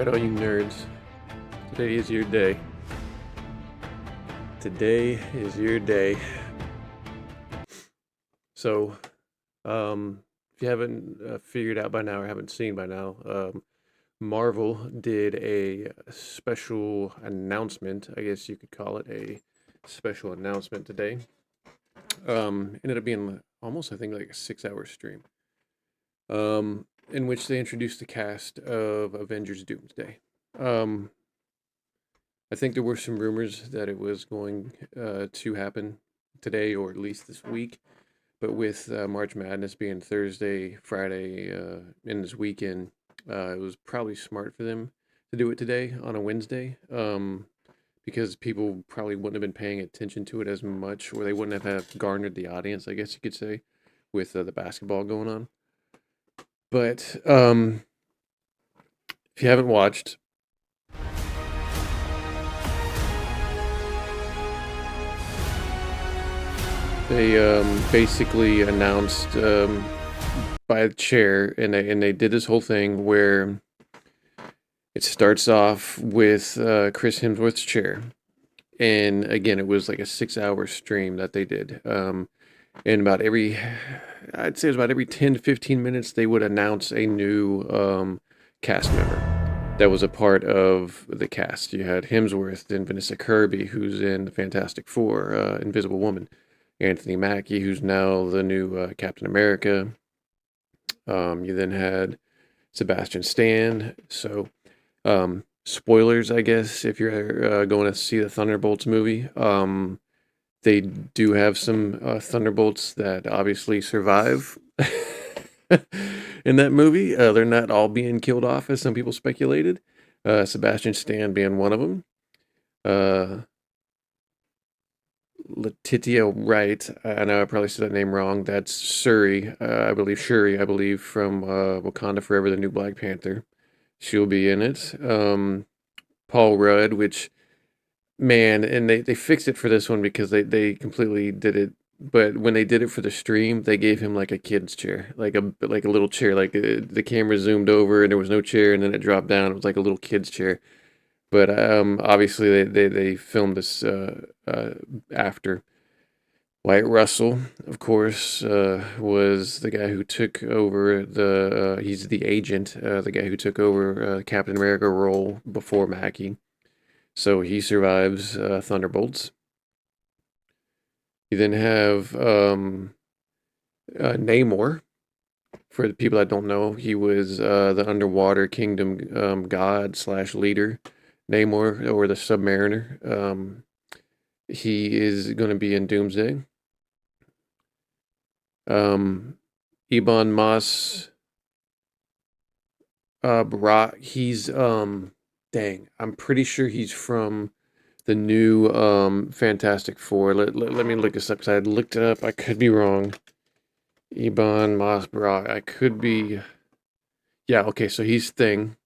Alright, all you nerds. Today is your day. Today is your day. So, if you haven't figured out by now or haven't seen by now, Marvel did a special announcement. I guess you could call it a special announcement today. Ended up being almost, I think, like a 6-hour stream. In which they introduced the cast of Avengers Doomsday. I think there were some rumors that it was going to happen today or at least this week, but with March Madness being Thursday, Friday, in this weekend, it was probably smart for them to do it today on a Wednesday, because people probably wouldn't have been paying attention to it as much, or they wouldn't have garnered the audience, I guess you could say, with the basketball going on. But if you haven't watched, they basically announced by the chair, and they did this whole thing where it starts off with Chris Hemsworth's chair, and again, it was like a 6-hour stream that they did. And I'd say it was about every 10 to 15 minutes, they would announce a new cast member that was a part of the cast. You had Hemsworth, then Vanessa Kirby, who's in the Fantastic Four, Invisible Woman, Anthony Mackie, who's now the new Captain America. You then had Sebastian Stan. So, spoilers, I guess, if you're going to see the Thunderbolts movie. They do have some Thunderbolts that obviously survive in that movie. They're not all being killed off, as some people speculated. Sebastian Stan being one of them. Letitia Wright, I know I probably said that name wrong. That's Shuri, I believe, from Wakanda Forever, the new Black Panther. She'll be in it. Paul Rudd, which, man, and they fixed it for this one because they completely did it. But when they did it for the stream, they gave him like a kid's chair, like a little chair. Like the camera zoomed over and there was no chair, and then it dropped down. It was like a little kid's chair. But obviously they filmed this after. Wyatt Russell, of course, was the guy who took over he's the agent, the guy who took over Captain America role before Mackie. So he survives Thunderbolts. You then have Namor. For the people that don't know, he was the Underwater Kingdom god / leader. Namor, or the Submariner. He is going to be in Doomsday. Ebon Moss Barak, he's dang, I'm pretty sure he's from the new Fantastic Four. Let me look this up because I had looked it up. I could be wrong. Ebon Moss Barak, I could be. Yeah, okay, so he's Thing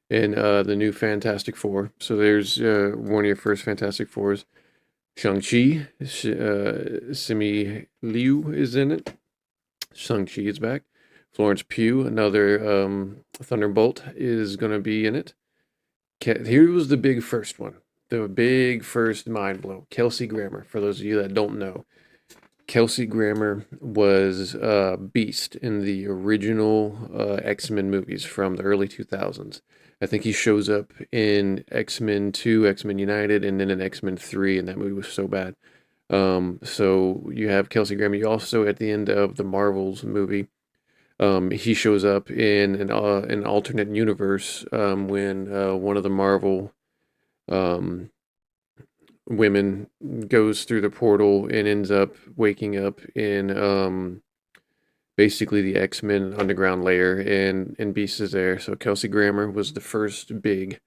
in the new Fantastic Four. So there's one of your first Fantastic Fours. Shang-Chi, Simi Liu is in it. Shang-Chi is back. Florence Pugh, another Thunderbolt, is going to be in it. Here was the big first one. The big first mind blow. Kelsey Grammer, for those of you that don't know. Kelsey Grammer was Beast in the original X-Men movies from the early 2000s. I think he shows up in X-Men 2, X-Men United, and then in X-Men 3, and that movie was so bad. So you have Kelsey Grammer. You also, at the end of the Marvels movie, he shows up in an alternate universe when one of the Marvel women goes through the portal and ends up waking up in basically the X-Men underground layer, and Beast is there. So Kelsey Grammer was the first big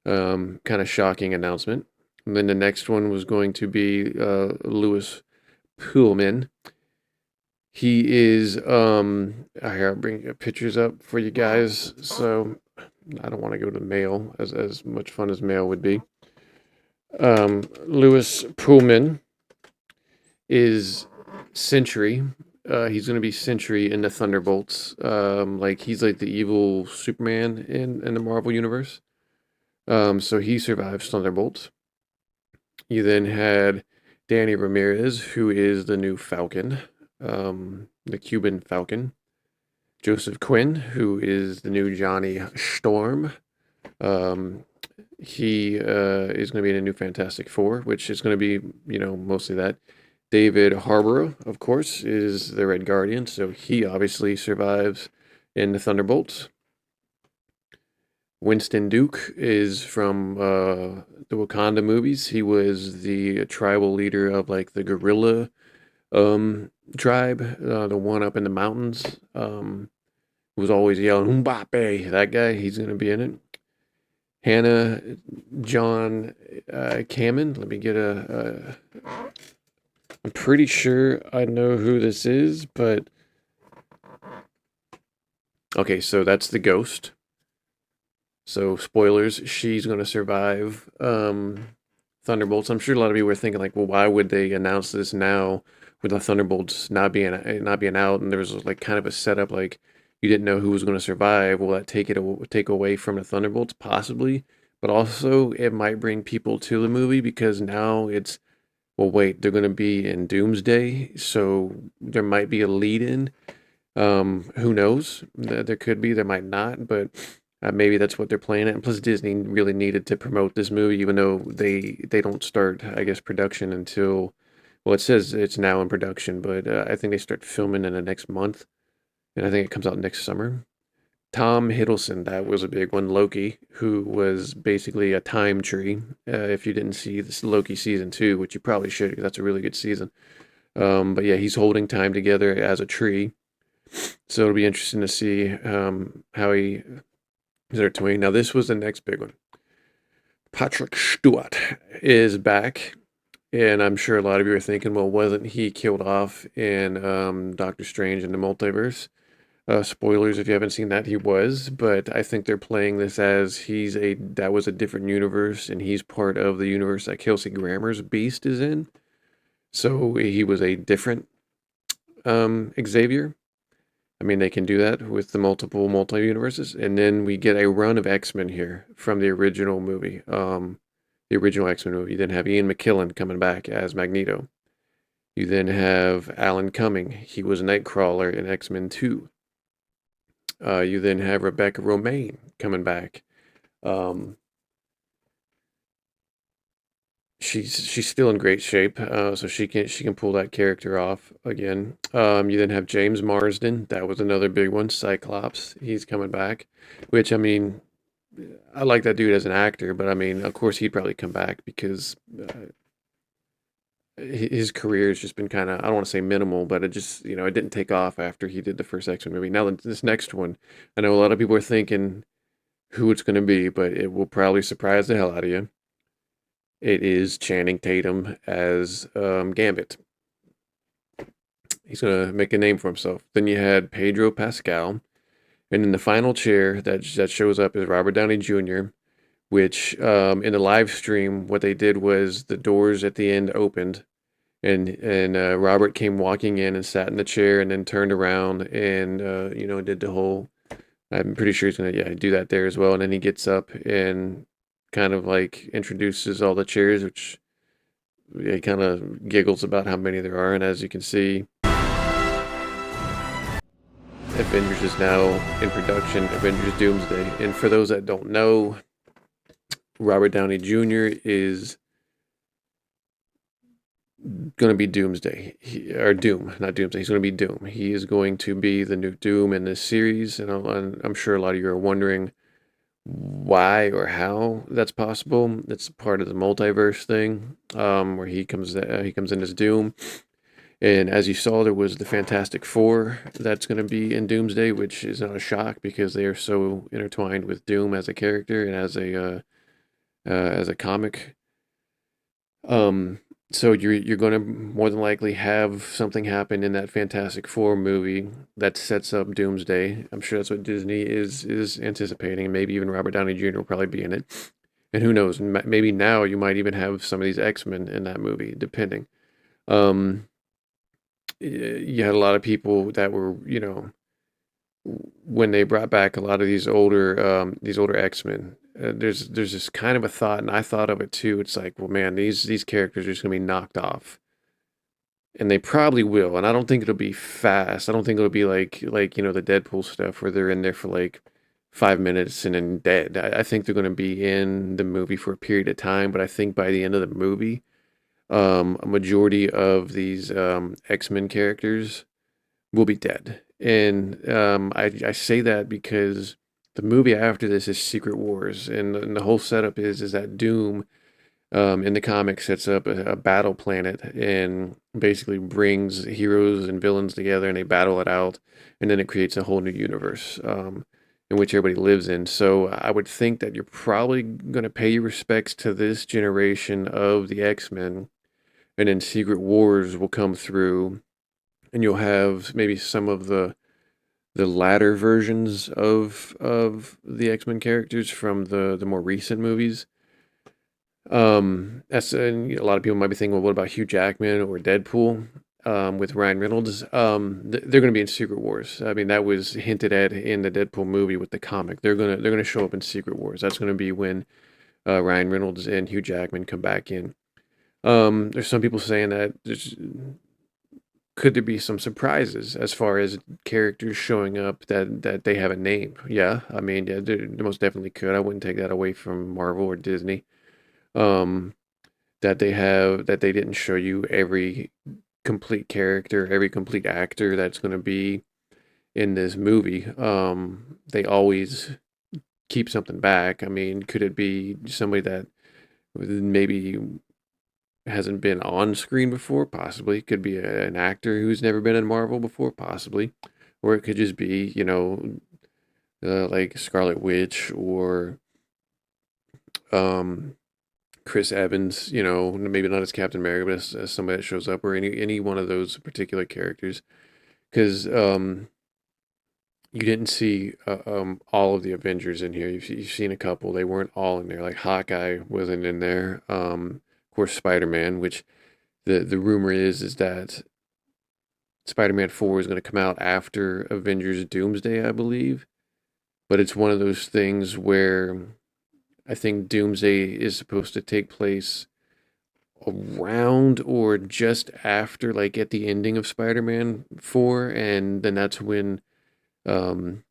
kind of shocking announcement. And then the next one was going to be Louis Pullman. He is I'll bring pictures up for you guys. So I don't want to go to mail, as much fun as mail would be. Louis Pullman is Sentry, He's going to be Sentry in the Thunderbolts. Like he's like the evil Superman in the Marvel universe. So he survives Thunderbolts. You then had Danny Ramirez, who is the new Falcon, the Cuban Falcon. Joseph Quinn, who is the new Johnny Storm. Um, he is going to be in a new Fantastic Four, which is going to be, mostly that. David Harbour, of course, is the Red Guardian, so he obviously survives in the Thunderbolts. Winston Duke is from the Wakanda movies. He was the tribal leader of like the gorilla tribe, the one up in the mountains. Who was always yelling "Mbappe." That guy, he's gonna be in it. Hannah John Kamen. Let me get a. I'm pretty sure I know who this is, but okay, so that's the ghost. So spoilers, she's gonna survive Thunderbolts. I'm sure a lot of people were thinking like, well, why would they announce this now with the Thunderbolts not being out? And there was like kind of a setup like you didn't know who was going to survive. Will that take away from the Thunderbolts possibly? But also it might bring people to the movie because now it's well, wait, they're going to be in Doomsday, so there might be a lead in. Who knows? There could be, there might not, but maybe that's what they're playing at. And plus, Disney really needed to promote this movie, even though they don't start, I guess, production until well, it says it's now in production, but I think they start filming in the next month, and I think it comes out next summer. Tom Hiddleston, that was a big one. Loki, who was basically a time tree. If you didn't see this Loki season 2, which you probably should, because that's a really good season. But yeah, he's holding time together as a tree. So it'll be interesting to see how he is there doing. Now, this was the next big one. Patrick Stewart is back. And I'm sure a lot of you are thinking, well, wasn't he killed off in Doctor Strange in the Multiverse? Spoilers if you haven't seen that, he was, but I think they're playing this as that was a different universe, and he's part of the universe that Kelsey Grammer's Beast is in. So he was a different Xavier. I mean, they can do that with the multiple multi-universes, and then we get a run of X-Men here from the original movie, the original X-Men movie. You then have Ian McKellen coming back as Magneto. You then have Alan Cumming. He was Nightcrawler in X-Men 2. You then have Rebecca Romaine coming back. Um, she's still in great shape, so she can pull that character off again. You then have James Marsden. That was another big one. Cyclops. He's coming back, which I mean, I like that dude as an actor, but I mean, of course he'd probably come back because his career has just been kind of I don't want to say minimal, but it just it didn't take off after he did the first X-Men movie. Now this next one, I know a lot of people are thinking who it's going to be, but it will probably surprise the hell out of you. It is Channing Tatum as Gambit. He's going to make a name for himself. Then you had Pedro Pascal, and in the final chair that shows up is Robert Downey Jr., which in the live stream, what they did was the doors at the end opened, and Robert came walking in and sat in the chair, and then turned around and did the whole. I'm pretty sure he's gonna do that there as well, and then he gets up and kind of like introduces all the chairs, which he kind of giggles about how many there are, and as you can see, Avengers is now in production. Avengers Doomsday, and for those that don't know. Robert Downey Jr. is going to be Doomsday, or Doom, not Doomsday. He's going to be Doom. He is going to be the new Doom in this series, and I'm sure a lot of you are wondering why or how that's possible. It's part of the multiverse thing, where he comes in as Doom. And as you saw, there was the Fantastic Four that's going to be in Doomsday, which is not a shock because they are so intertwined with Doom as a character and as a comic. So you're going to more than likely have something happen in that Fantastic Four movie that sets up Doomsday. I'm sure that's what Disney is anticipating. Maybe even Robert Downey Jr. will probably be in it. And who knows? Maybe now you might even have some of these X-Men in that movie, depending. Um, you had a lot of people that were, when they brought back a lot of these older X-Men, there's this kind of a thought, and I thought of it too. It's like, well, man, these characters are just gonna be knocked off, and they probably will. And I don't think it'll be fast. I don't think it'll be like the Deadpool stuff where they're in there for like 5 minutes and then dead. I think they're gonna be in the movie for a period of time, but I think by the end of the movie, a majority of these X-Men characters will be dead. And I say that because the movie after this is Secret Wars, and the whole setup is that Doom in the comics sets up a battle planet and basically brings heroes and villains together, and they battle it out, and then it creates a whole new universe in which everybody lives in. So I would think that you're probably going to pay your respects to this generation of the X-Men, and then Secret Wars will come through, and you'll have maybe some of the latter versions of the X-Men characters from the more recent movies. That's and a lot of people might be thinking, well, what about Hugh Jackman or Deadpool with Ryan Reynolds? They're going to be in Secret Wars. I mean, that was hinted at in the Deadpool movie with the comic. They're gonna show up in Secret Wars. That's going to be when Ryan Reynolds and Hugh Jackman come back in. There's some people saying that could there be some surprises as far as characters showing up that they haven't named? Yeah, I mean, yeah, there most definitely could. I wouldn't take that away from Marvel or Disney. Um, that they didn't show you every complete character, every complete actor that's going to be in this movie. They always keep something back. I mean, could it be somebody that maybe hasn't been on screen before? Possibly. Could be an actor who's never been in Marvel before? Possibly. Or it could just be, like Scarlet Witch or um, Chris Evans, maybe not as Captain America, but as somebody that shows up, or any one of those particular characters. Because you didn't see all of the Avengers in here. You've seen a couple. They weren't all in there. Like Hawkeye wasn't in there. Of course, Spider-Man, which the rumor is that Spider-Man 4 is going to come out after Avengers Doomsday, I believe. But it's one of those things where I think Doomsday is supposed to take place around or just after, like at the ending of Spider-Man 4, and then that's when um,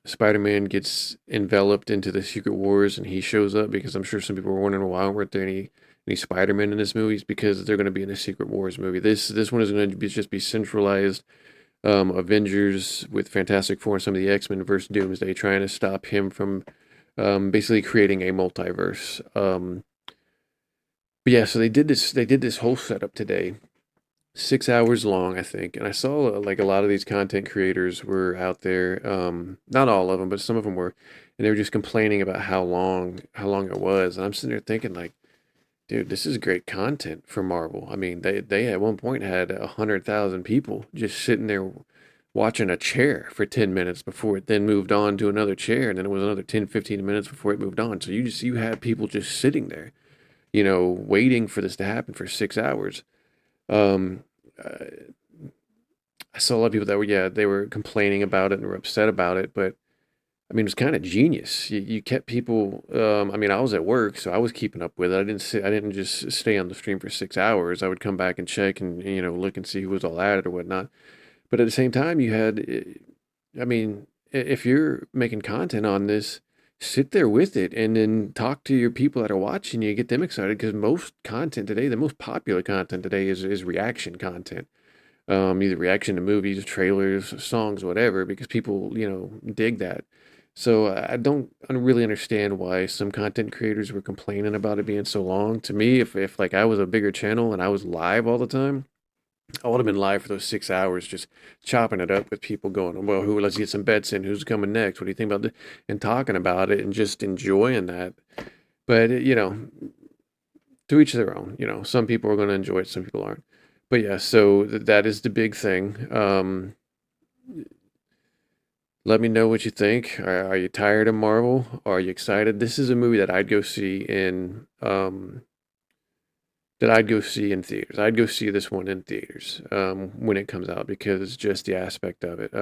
Spider-Man gets enveloped into the Secret Wars and he shows up, because I'm sure some people were wondering why weren't there any Spider-Man in this movie? It's because they're going to be in a Secret Wars movie. This one is going to just be centralized Avengers with Fantastic Four and some of the X-Men versus Doomsday, trying to stop him from basically creating a multiverse. But yeah, so they did this whole setup today, 6 hours long, I think. And I saw like a lot of these content creators were out there, not all of them, but some of them were, and they were just complaining about how long it was. And I'm sitting there thinking like, dude, this is great content for Marvel. I mean, they at one point had 100,000 people just sitting there watching a chair for 10 minutes before it then moved on to another chair, and then it was another 10, 15 minutes before it moved on. So you had people just sitting there, waiting for this to happen for 6 hours. Um, uh, I saw a lot of people that were, yeah, they were complaining about it and were upset about it, but I mean, it was kind of genius. You kept people. I mean, I was at work, so I was keeping up with it. I didn't just stay on the stream for 6 hours. I would come back and check and look and see who was all at it or whatnot. But at the same time, you had. I mean, if you're making content on this, sit there with it and then talk to your people that are watching you, get them excited, because most content today, the most popular content today is reaction content. Either reaction to movies, trailers, songs, whatever, because people, dig that. So I don't really understand why some content creators were complaining about it being so long. To me, if like I was a bigger channel and I was live all the time, I would have been live for those 6 hours, just chopping it up with people going, well, who, let's get some bets in. Who's coming next? What do you think about this? And talking about it and just enjoying that. But, to each their own. Some people are going to enjoy it, some people aren't. But yeah, so that is the big thing. Let me know what you think. Are you tired of Marvel? Are you excited? This is a movie that I'd go see in that I'd go see in theaters. I'd go see this one in theaters when it comes out because just the aspect of it.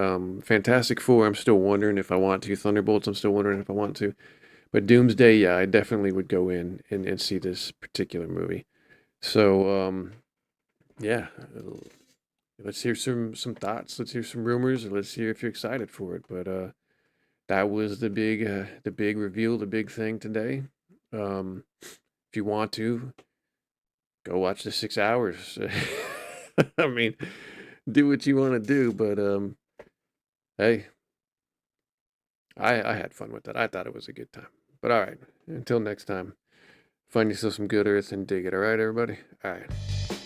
Fantastic Four, I'm still wondering if I want to. Thunderbolts, I'm still wondering if I want to. But Doomsday, yeah, I definitely would go in and see this particular movie. So, yeah, let's hear some thoughts. Let's hear some rumors. Let's hear if you're excited for it. But that was the big reveal, the big thing today. If you want to, go watch the 6 hours. I mean, do what you want to do, but hey, I had fun with that. I thought it was a good time. But all right, until next time, find yourself some good earth and dig it. All right, everybody. All right.